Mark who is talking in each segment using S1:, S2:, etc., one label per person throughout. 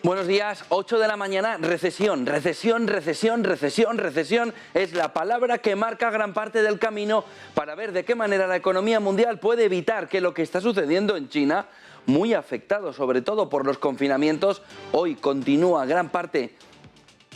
S1: Buenos días, 8 de la mañana, recesión, recesión, recesión, recesión, recesión es la palabra que marca gran parte del camino para ver de qué manera la economía mundial puede evitar que lo que está sucediendo en China, muy afectado sobre todo por los confinamientos, hoy continúa gran parte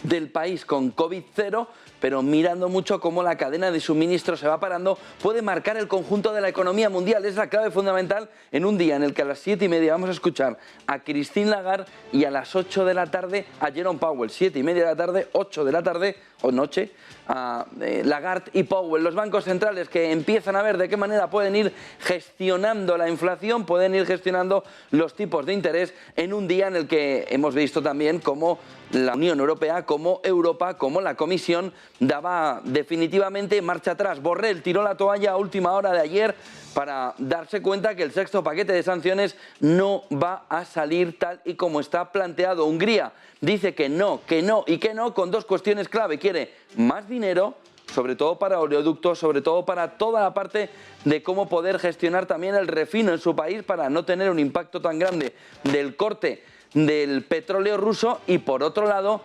S1: del país con COVID-0, pero mirando mucho cómo la cadena de suministro se va parando, puede marcar el conjunto de la economía mundial. Es la clave fundamental en un día en el que a las 7:30 vamos a escuchar a Christine Lagarde y a las 8 de la tarde a Jerome Powell. 7:30 de la tarde, 8 de la tarde o noche, a Lagarde y Powell, los bancos centrales que empiezan a ver de qué manera pueden ir gestionando la inflación, pueden ir gestionando los tipos de interés en un día en el que hemos visto también cómo la Unión Europea, como Europa, como la Comisión daba definitivamente marcha atrás. Borrell tiró la toalla a última hora de ayer para darse cuenta que el sexto paquete de sanciones no va a salir tal y como está planteado. Hungría dice que no y que no con dos cuestiones clave. Quiere más dinero, sobre todo para oleoductos, sobre todo para toda la parte de cómo poder gestionar también el refino en su país para no tener un impacto tan grande del corte del petróleo ruso, y por otro lado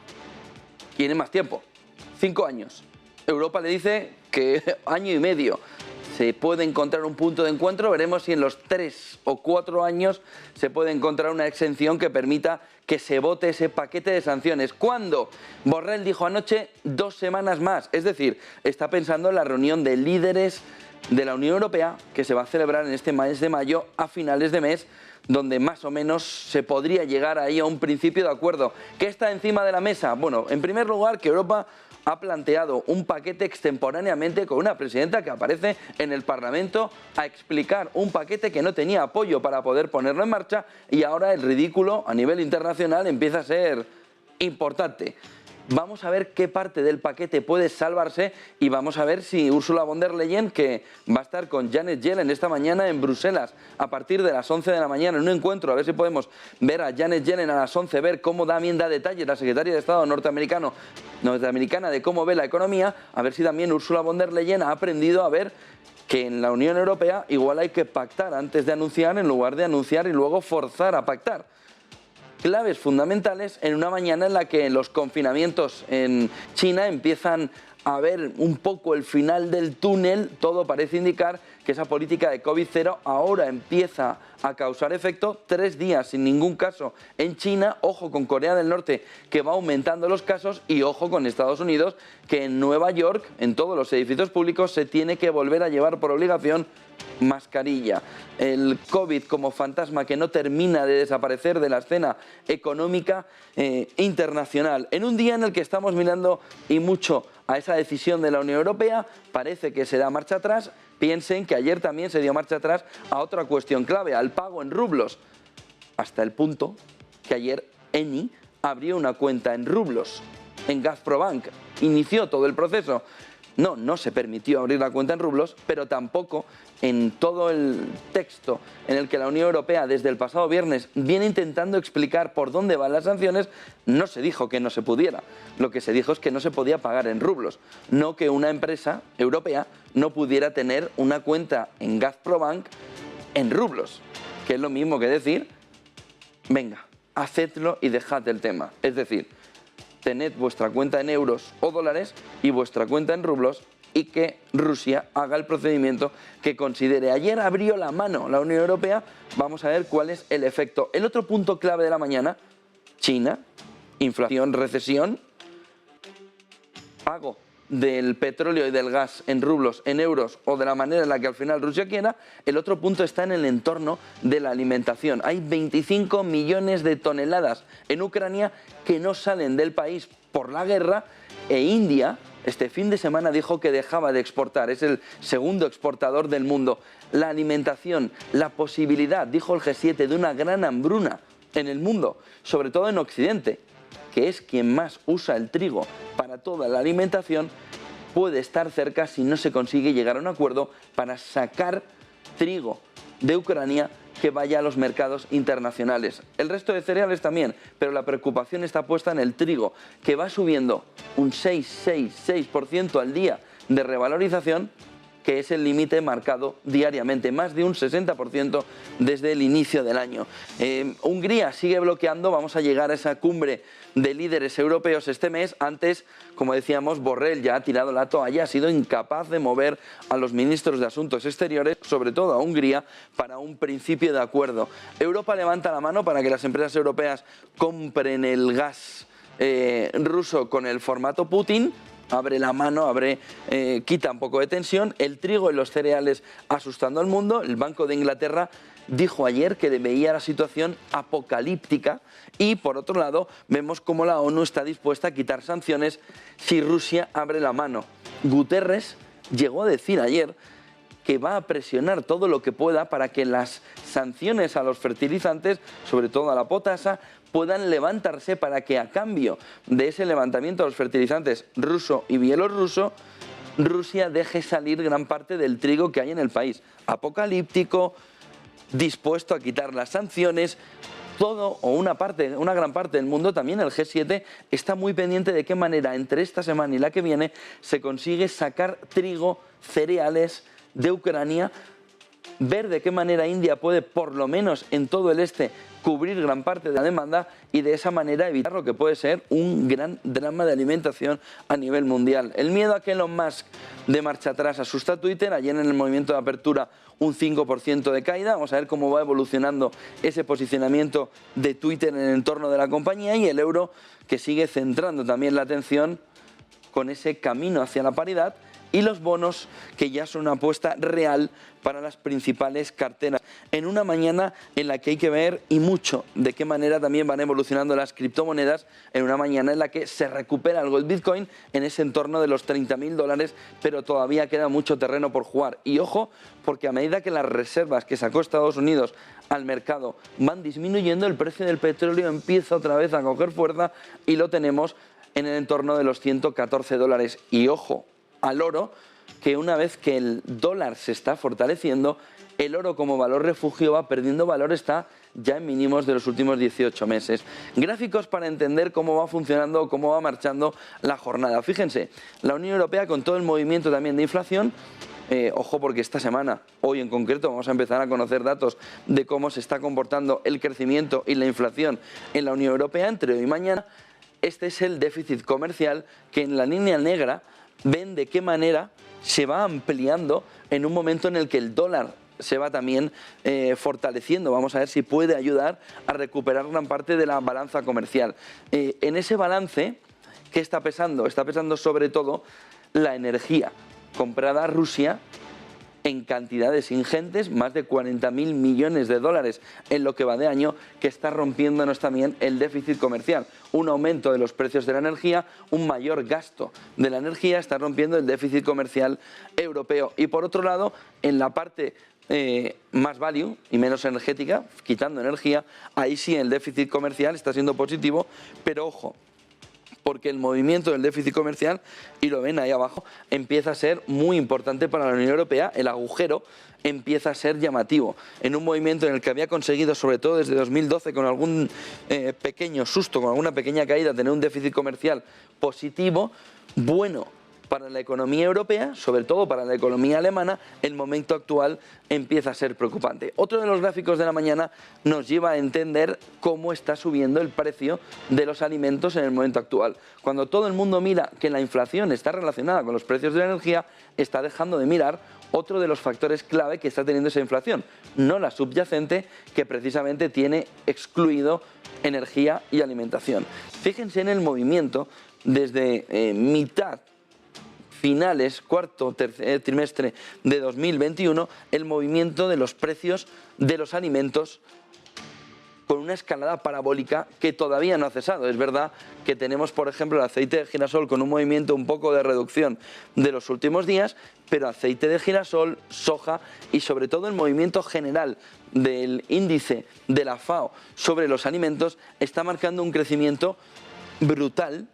S1: quiere más tiempo, 5 años. Europa le dice que año y medio. Se puede encontrar un punto de encuentro, veremos si en los 3 o 4 años se puede encontrar una exención que permita que se vote ese paquete de sanciones. ¿Cuándo? Borrell dijo anoche 2 semanas más, es decir, está pensando en la reunión de líderes de la Unión Europea que se va a celebrar en este mes de mayo, a finales de mes, donde más o menos se podría llegar ahí a un principio de acuerdo. ¿Qué está encima de la mesa? Bueno, en primer lugar, que Europa ha planteado un paquete extemporáneamente con una presidenta que aparece en el Parlamento a explicar un paquete que no tenía apoyo para poder ponerlo en marcha, y ahora el ridículo a nivel internacional empieza a ser importante. Vamos a ver qué parte del paquete puede salvarse y vamos a ver si Ursula von der Leyen, que va a estar con Janet Yellen esta mañana en Bruselas a partir de las 11 de la mañana en un encuentro, a ver si podemos ver a Janet Yellen a las 11, ver cómo da detalles la secretaria de Estado norteamericana de cómo ve la economía, a ver si también Ursula von der Leyen ha aprendido a ver que en la Unión Europea igual hay que pactar antes de anunciar en lugar de anunciar y luego forzar a pactar. Claves fundamentales en una mañana en la que los confinamientos en China empiezan a ver un poco el final del túnel. Todo parece indicar que esa política de COVID-0 ahora empieza a causar efecto. 3 días sin ningún caso en China. Ojo con Corea del Norte, que va aumentando los casos, y ojo con Estados Unidos, que en Nueva York, en todos los edificios públicos, se tiene que volver a llevar por obligación mascarilla. El COVID como fantasma que no termina de desaparecer de la escena económica internacional. En un día en el que estamos mirando y mucho a esa decisión de la Unión Europea, parece que se da marcha atrás. Piensen que ayer también se dio marcha atrás a otra cuestión clave, al pago en rublos, hasta el punto que ayer Eni abrió una cuenta en rublos en Gazprobank, inició todo el proceso. No se permitió abrir la cuenta en rublos, pero tampoco en todo el texto en el que la Unión Europea desde el pasado viernes viene intentando explicar por dónde van las sanciones, no se dijo que no se pudiera. Lo que se dijo es que no se podía pagar en rublos, no que una empresa europea no pudiera tener una cuenta en Gazprobank en rublos, que es lo mismo que decir, venga, hacedlo y dejad el tema. Es decir, tened vuestra cuenta en euros o dólares y vuestra cuenta en rublos, y que Rusia haga el procedimiento que considere. Ayer abrió la mano la Unión Europea, vamos a ver cuál es el efecto. El otro punto clave de la mañana, China, inflación, recesión, pago del petróleo y del gas en rublos, en euros o de la manera en la que al final Rusia quiera. El otro punto está en el entorno de la alimentación. Hay 25 millones de toneladas en Ucrania que no salen del país por la guerra, e India este fin de semana dijo que dejaba de exportar. Es el segundo exportador del mundo. La alimentación, la posibilidad, dijo el G7, de una gran hambruna en el mundo, sobre todo en Occidente, que es quien más usa el trigo para toda la alimentación, puede estar cerca si no se consigue llegar a un acuerdo para sacar trigo de Ucrania que vaya a los mercados internacionales. El resto de cereales también, pero la preocupación está puesta en el trigo, que va subiendo un 6% al día de revalorización, que es el límite marcado diariamente, más de un 60% desde el inicio del año. Hungría sigue bloqueando, vamos a llegar a esa cumbre de líderes europeos este mes. Antes, como decíamos, Borrell ya ha tirado la toalla, ha sido incapaz de mover a los ministros de Asuntos Exteriores, sobre todo a Hungría, para un principio de acuerdo. Europa levanta la mano para que las empresas europeas compren el gas ruso con el formato Putin. Abre la mano, quita un poco de tensión. El trigo y los cereales asustando al mundo. El Banco de Inglaterra dijo ayer que veía la situación apocalíptica y, por otro lado, vemos cómo la ONU está dispuesta a quitar sanciones si Rusia abre la mano. Guterres llegó a decir ayer que va a presionar todo lo que pueda para que las sanciones a los fertilizantes, sobre todo a la potasa, puedan levantarse, para que a cambio de ese levantamiento de los fertilizantes ruso y bielorruso, Rusia deje salir gran parte del trigo que hay en el país. Apocalíptico, dispuesto a quitar las sanciones. Todo o una gran parte del mundo, también el G7, está muy pendiente de qué manera entre esta semana y la que viene se consigue sacar trigo, cereales de Ucrania, ver de qué manera India puede, por lo menos en todo el este, cubrir gran parte de la demanda y de esa manera evitar lo que puede ser un gran drama de alimentación a nivel mundial. El miedo a que Elon Musk dé marcha atrás asusta a Twitter. Ayer en el movimiento de apertura un 5% de caída. Vamos a ver cómo va evolucionando ese posicionamiento de Twitter en el entorno de la compañía, y el euro, que sigue centrando también la atención con ese camino hacia la paridad, y los bonos, que ya son una apuesta real para las principales carteras. En una mañana en la que hay que ver, y mucho, de qué manera también van evolucionando las criptomonedas, en una mañana en la que se recupera algo el Bitcoin en ese entorno de los $30.000, pero todavía queda mucho terreno por jugar. Y ojo, porque a medida que las reservas que sacó Estados Unidos al mercado van disminuyendo, el precio del petróleo empieza otra vez a coger fuerza y lo tenemos en el entorno de los $114. Y ojo al oro, que una vez que el dólar se está fortaleciendo, el oro como valor refugio va perdiendo valor, está ya en mínimos de los últimos 18 meses. Gráficos para entender cómo va funcionando, cómo va marchando la jornada. Fíjense, la Unión Europea, con todo el movimiento también de inflación, ojo, porque esta semana, hoy en concreto, vamos a empezar a conocer datos de cómo se está comportando el crecimiento y la inflación en la Unión Europea entre hoy y mañana. Este es el déficit comercial, que en la línea negra ven de qué manera se va ampliando en un momento en el que el dólar se va también fortaleciendo. Vamos a ver si puede ayudar a recuperar gran parte de la balanza comercial. En ese balance, ¿qué está pesando? Está pesando sobre todo la energía comprada a Rusia en cantidades ingentes, más de 40.000 millones de dólares en lo que va de año, que está rompiéndonos también el déficit comercial. Un aumento de los precios de la energía, un mayor gasto de la energía, está rompiendo el déficit comercial europeo. Y por otro lado, en la parte más value y menos energética, quitando energía, ahí sí el déficit comercial está siendo positivo, pero ojo, porque el movimiento del déficit comercial, y lo ven ahí abajo, empieza a ser muy importante para la Unión Europea. El agujero empieza a ser llamativo. En un movimiento en el que había conseguido, sobre todo desde 2012, con algún pequeño susto, con alguna pequeña caída, tener un déficit comercial positivo, bueno para la economía europea, sobre todo para la economía alemana, el momento actual empieza a ser preocupante. Otro de los gráficos de la mañana nos lleva a entender cómo está subiendo el precio de los alimentos en el momento actual. Cuando todo el mundo mira que la inflación está relacionada con los precios de la energía, está dejando de mirar otro de los factores clave que está teniendo esa inflación, no la subyacente, que precisamente tiene excluido energía y alimentación. Fíjense en el movimiento desde cuarto trimestre de 2021, el movimiento de los precios de los alimentos con una escalada parabólica que todavía no ha cesado. Es verdad que tenemos, por ejemplo, el aceite de girasol con un movimiento un poco de reducción de los últimos días, pero aceite de girasol, soja y sobre todo el movimiento general del índice de la FAO sobre los alimentos está marcando un crecimiento brutal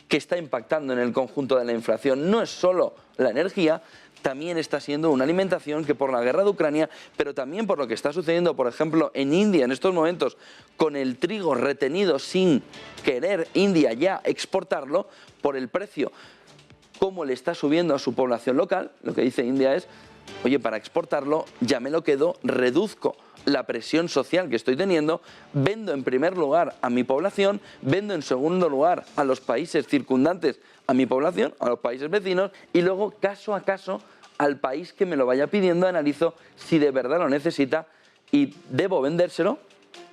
S1: que está impactando en el conjunto de la inflación. No es solo la energía, también está siendo una alimentación que, por la guerra de Ucrania, pero también por lo que está sucediendo, por ejemplo, en India en estos momentos, con el trigo retenido sin querer India ya exportarlo por el precio cómo le está subiendo a su población local. Lo que dice India es, oye, para exportarlo ya me lo quedo, reduzco la presión social que estoy teniendo, vendo en primer lugar a mi población, vendo en segundo lugar a los países circundantes a mi población, a los países vecinos, y luego caso a caso al país que me lo vaya pidiendo analizo si de verdad lo necesita y debo vendérselo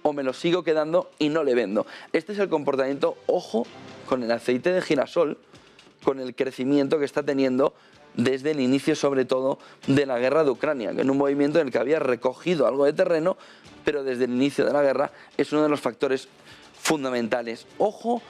S1: o me lo sigo quedando y no le vendo. Este es el comportamiento, ojo, con el aceite de girasol, con el crecimiento que está teniendo desde el inicio, sobre todo, de la guerra de Ucrania, que en un movimiento en el que había recogido algo de terreno, pero desde el inicio de la guerra es uno de los factores fundamentales. Ojo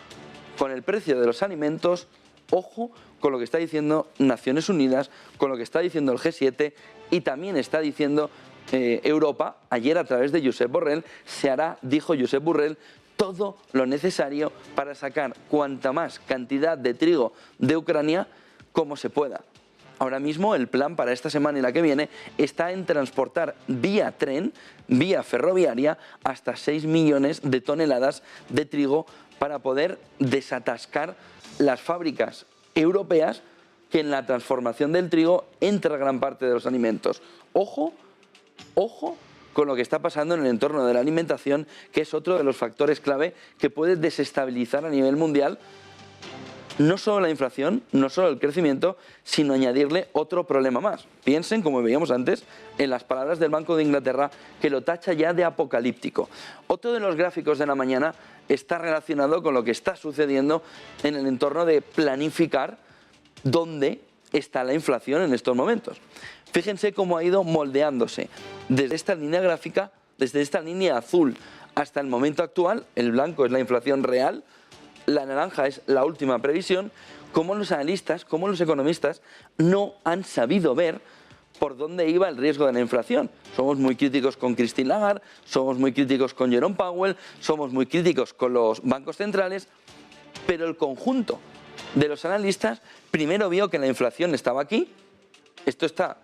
S1: con el precio de los alimentos, ojo con lo que está diciendo Naciones Unidas, con lo que está diciendo el G7 y también está diciendo Europa. Ayer, a través de Josep Borrell, se hará, dijo Josep Borrell, todo lo necesario para sacar cuanta más cantidad de trigo de Ucrania como se pueda. Ahora mismo el plan para esta semana y la que viene está en transportar vía tren, vía ferroviaria, hasta 6 millones de toneladas de trigo para poder desatascar las fábricas europeas que en la transformación del trigo entra gran parte de los alimentos. Ojo, ojo con lo que está pasando en el entorno de la alimentación, que es otro de los factores clave que puede desestabilizar a nivel mundial no solo la inflación, no solo el crecimiento, sino añadirle otro problema más. Piensen, como veíamos antes, en las palabras del Banco de Inglaterra, que lo tacha ya de apocalíptico. Otro de los gráficos de la mañana está relacionado con lo que está sucediendo en el entorno de planificar dónde está la inflación en estos momentos. Fíjense cómo ha ido moldeándose desde esta línea gráfica, desde esta línea azul hasta el momento actual. El blanco es la inflación real, la naranja es la última previsión. Cómo los analistas, cómo los economistas no han sabido ver por dónde iba el riesgo de la inflación. Somos muy críticos con Christine Lagarde, somos muy críticos con Jerome Powell, somos muy críticos con los bancos centrales, pero el conjunto de los analistas primero vio que la inflación estaba aquí, esto está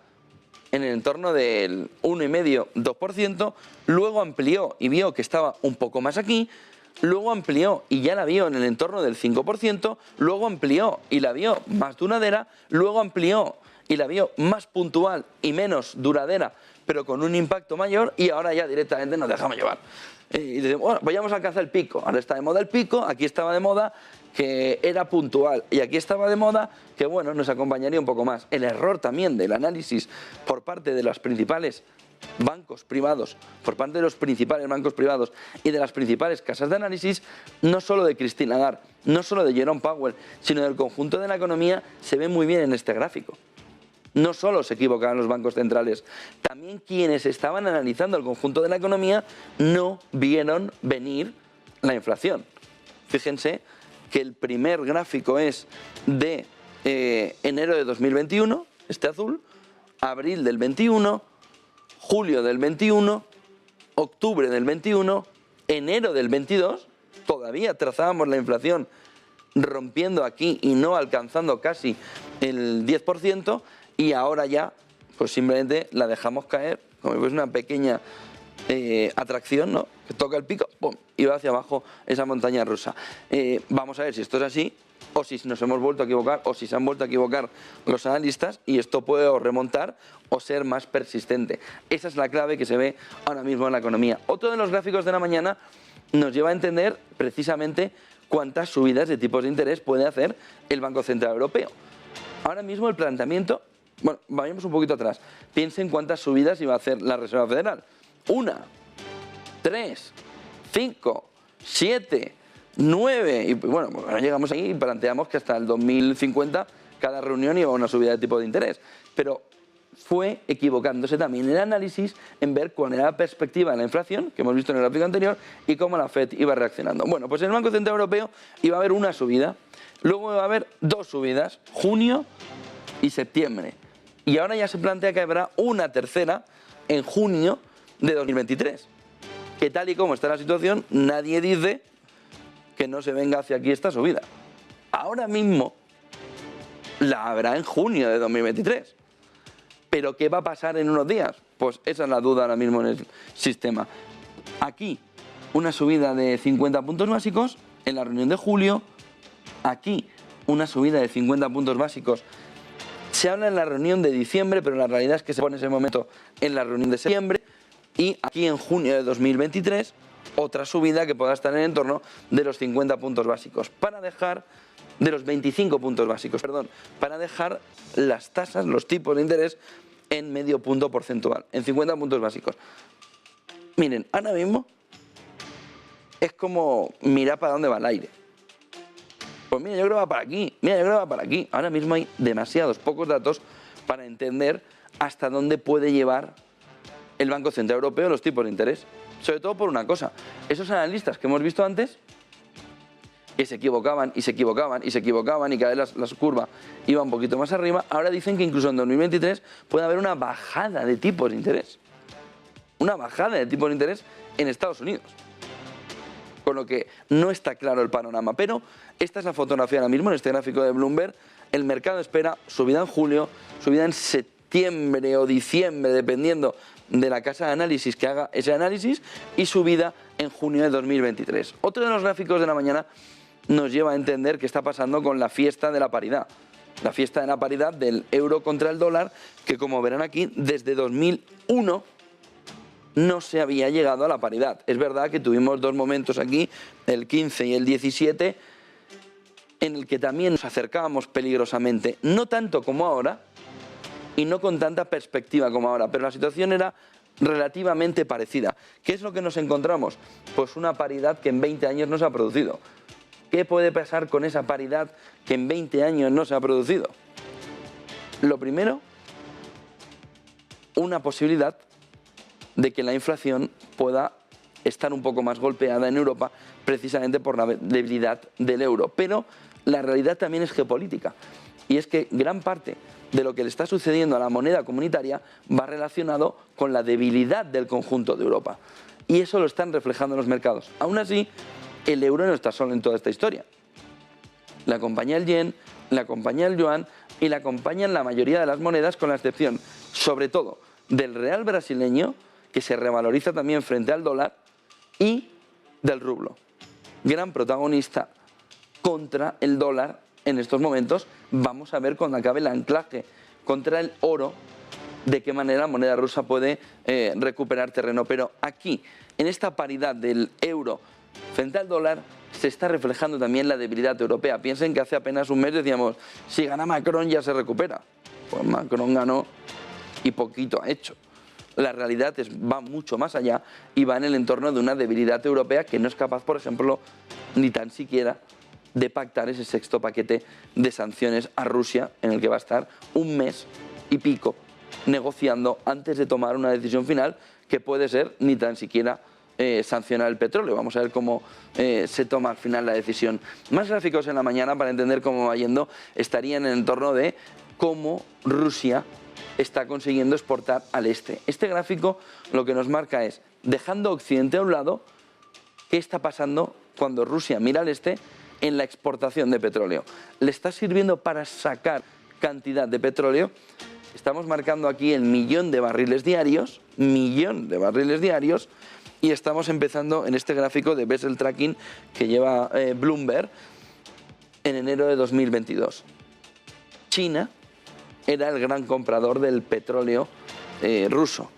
S1: en el entorno del 1,5-2%, luego amplió y vio que estaba un poco más aquí, luego amplió y ya la vio en el entorno del 5%, luego amplió y la vio más duradera, luego amplió y la vio más puntual y menos duradera, pero con un impacto mayor, y ahora ya directamente nos dejamos llevar. Y decimos, bueno, vayamos a alcanzar el pico. Ahora está de moda el pico, aquí estaba de moda que era puntual y aquí estaba de moda que, bueno, nos acompañaría un poco más. El error también del análisis por parte de los principales bancos privados, por parte de los principales bancos privados y de las principales casas de análisis, no solo de Christine Lagarde, no solo de Jerome Powell, sino del conjunto de la economía, se ve muy bien en este gráfico. No solo se equivocaban los bancos centrales, también quienes estaban analizando el conjunto de la economía no vieron venir la inflación. Fíjense que el primer gráfico es de enero de 2021, este azul, abril del 21, julio del 21, octubre del 21, enero del 22, todavía trazábamos la inflación rompiendo aquí y no alcanzando casi el 10%, y ahora ya pues simplemente la dejamos caer, como si fuese una pequeña atracción, ¿no? Que toca el pico, ¡pum!, y va hacia abajo esa montaña rusa. Vamos a ver si esto es así, o si nos hemos vuelto a equivocar, o si se han vuelto a equivocar los analistas, y esto puede o remontar o ser más persistente. Esa es la clave que se ve ahora mismo en la economía. Otro de los gráficos de la mañana nos lleva a entender precisamente cuántas subidas de tipos de interés puede hacer el Banco Central Europeo. Ahora mismo el planteamiento, bueno, vayamos un poquito atrás. Piensen cuántas subidas iba a hacer la Reserva Federal. 1, 3, 5, 7, 9, y bueno, ahora llegamos ahí y planteamos que hasta el 2050 cada reunión iba a una subida de tipo de interés. Pero fue equivocándose también el análisis en ver cuál era la perspectiva de la inflación, que hemos visto en el gráfico anterior, y cómo la FED iba reaccionando. Bueno, pues en el Banco Central Europeo iba a haber una subida, luego iba a haber dos subidas, junio y septiembre. Y ahora ya se plantea que habrá una tercera en junio de 2023. Que tal y como está la situación, nadie dice que no se venga hacia aquí esta subida. Ahora mismo la habrá en junio de 2023. ¿Pero qué va a pasar en unos días? Pues esa es la duda ahora mismo en el sistema. Aquí una subida de 50 puntos básicos en la reunión de julio. Aquí una subida de 50 puntos básicos. Se habla en la reunión de diciembre, pero la realidad es que se pone ese momento en la reunión de septiembre, y aquí en junio de 2023 otra subida que pueda estar en el entorno de los 50 puntos básicos, para dejar de los 25 puntos básicos, perdón, para dejar las tasas, los tipos de interés en medio punto porcentual, en 50 puntos básicos. Miren, ahora mismo es como mirar para dónde va el aire. Pues mira, yo creo que va para aquí, mira, yo creo que va para aquí. Ahora mismo hay demasiados pocos datos para entender hasta dónde puede llevar el Banco Central Europeo los tipos de interés. Sobre todo por una cosa, esos analistas que hemos visto antes, que se equivocaban y se equivocaban y se equivocaban y cada vez la curva iba un poquito más arriba, ahora dicen que incluso en 2023 puede haber una bajada de tipos de interés. Una bajada de tipos de interés en Estados Unidos. Con lo que no está claro el panorama, pero esta es la fotografía ahora mismo en este gráfico de Bloomberg. El mercado espera subida en julio, subida en septiembre o diciembre, dependiendo de la casa de análisis que haga ese análisis, y subida en junio de 2023. Otro de los gráficos de la mañana nos lleva a entender qué está pasando con la fiesta de la paridad. La fiesta de la paridad del euro contra el dólar, que como verán aquí, desde 2001 no se había llegado a la paridad. Es verdad que tuvimos dos momentos aquí, el 15 y el 17, en el que también nos acercábamos peligrosamente, no tanto como ahora y no con tanta perspectiva como ahora, pero la situación era relativamente parecida. ¿Qué es lo que nos encontramos? Pues una paridad que en 20 años no se ha producido. ¿Qué puede pasar con esa paridad que en 20 años no se ha producido? Lo primero, una posibilidad de que la inflación pueda estar un poco más golpeada en Europa, precisamente por la debilidad del euro. Pero la realidad también es geopolítica, y es que gran parte de lo que le está sucediendo a la moneda comunitaria va relacionado con la debilidad del conjunto de Europa, y eso lo están reflejando los mercados. Aún así, el euro no está solo en toda esta historia. Le acompaña el yen, le acompaña el yuan y le acompañan la mayoría de las monedas, con la excepción, sobre todo, del real brasileño, que se revaloriza también frente al dólar, y del rublo. Gran protagonista contra el dólar en estos momentos. Vamos a ver cuando acabe el anclaje contra el oro de qué manera la moneda rusa puede recuperar terreno. Pero aquí, en esta paridad del euro frente al dólar, se está reflejando también la debilidad europea. Piensen que hace apenas un mes decíamos, si gana Macron ya se recupera. Pues Macron ganó y poquito ha hecho. La realidad va mucho más allá y va en el entorno de una debilidad europea que no es capaz, por ejemplo, ni tan siquiera de pactar ese sexto paquete de sanciones a Rusia, en el que va a estar un mes y pico negociando antes de tomar una decisión final, que puede ser ni tan siquiera sancionar el petróleo. Vamos a ver cómo se toma al final la decisión. Más gráficos en la mañana para entender cómo va yendo estarían en el entorno de cómo Rusia está consiguiendo exportar al este. Este gráfico lo que nos marca es, dejando Occidente a un lado, qué está pasando cuando Rusia mira al este en la exportación de petróleo. ¿Le está sirviendo para sacar cantidad de petróleo? Estamos marcando aquí el 1.000.000 de barriles diarios, y estamos empezando en este gráfico de Vessel Tracking que lleva Bloomberg en enero de 2022. China era el gran comprador del petróleo ruso.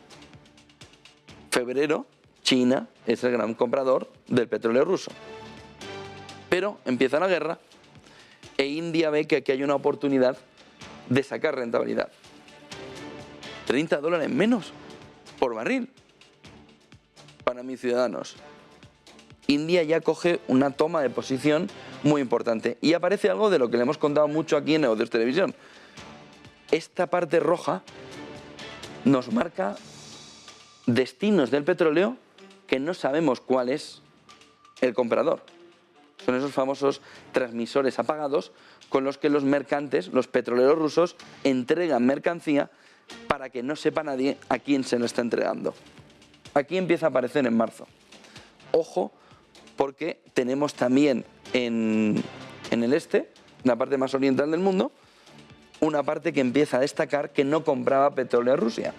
S1: Febrero, China es el gran comprador del petróleo ruso. Pero empieza la guerra e India ve que aquí hay una oportunidad de sacar rentabilidad. $30 menos por barril para mis ciudadanos. India ya coge una toma de posición muy importante. Y aparece algo de lo que le hemos contado mucho aquí en Negocios Televisión. Esta parte roja nos marca destinos del petróleo que no sabemos cuál es el comprador. Son esos famosos transmisores apagados con los que los mercantes, los petroleros rusos, entregan mercancía para que no sepa nadie a quién se lo está entregando. Aquí empieza a aparecer en marzo. Ojo, porque tenemos también en el este, en la parte más oriental del mundo, una parte que empieza a destacar que no compraba petróleo a Rusia,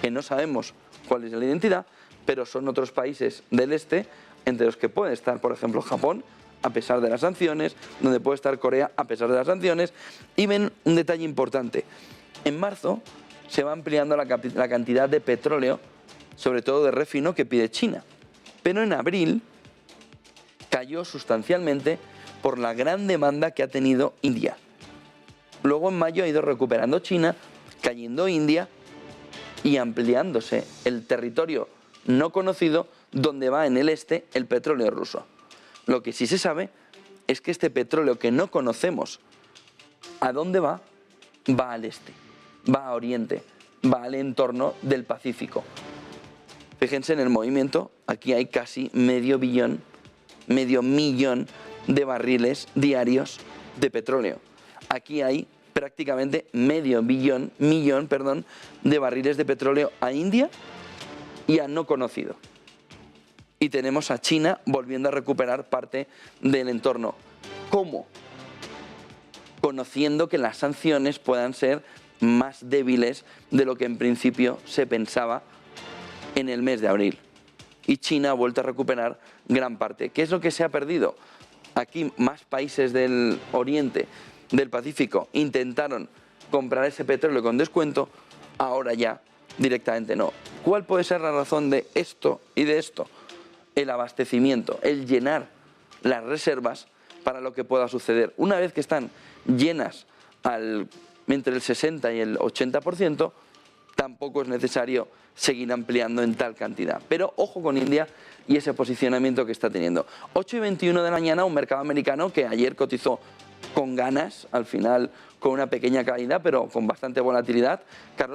S1: que no sabemos cuál es la identidad, pero son otros países del este, entre los que puede estar, por ejemplo, Japón, a pesar de las sanciones, donde puede estar Corea a pesar de las sanciones. Y ven un detalle importante. En marzo se va ampliando la cantidad de petróleo, sobre todo de refino, que pide China. Pero en abril cayó sustancialmente por la gran demanda que ha tenido India. Luego en mayo ha ido recuperando China, cayendo India y ampliándose el territorio no conocido donde va en el este el petróleo ruso. Lo que sí se sabe es que este petróleo que no conocemos, ¿a dónde va? Va al este, va a Oriente, va al entorno del Pacífico. Fíjense en el movimiento, aquí hay casi medio millón de barriles diarios de petróleo. Aquí hay prácticamente millón de barriles de petróleo a India y a no conocido. Y tenemos a China volviendo a recuperar parte del entorno. ¿Cómo? Conociendo que las sanciones puedan ser más débiles de lo que en principio se pensaba en el mes de abril. Y China ha vuelto a recuperar gran parte. ¿Qué es lo que se ha perdido? Aquí más países del Oriente, del Pacífico, intentaron comprar ese petróleo con descuento, ahora ya directamente no. ¿Cuál puede ser la razón de esto y de esto? El abastecimiento, el llenar las reservas para lo que pueda suceder. Una vez que están llenas entre el 60 y el 80%, tampoco es necesario seguir ampliando en tal cantidad. Pero ojo con India y ese posicionamiento que está teniendo. 8:21 de la mañana, un mercado americano que ayer cotizó con ganas, al final con una pequeña caída, pero con bastante volatilidad. Carlos.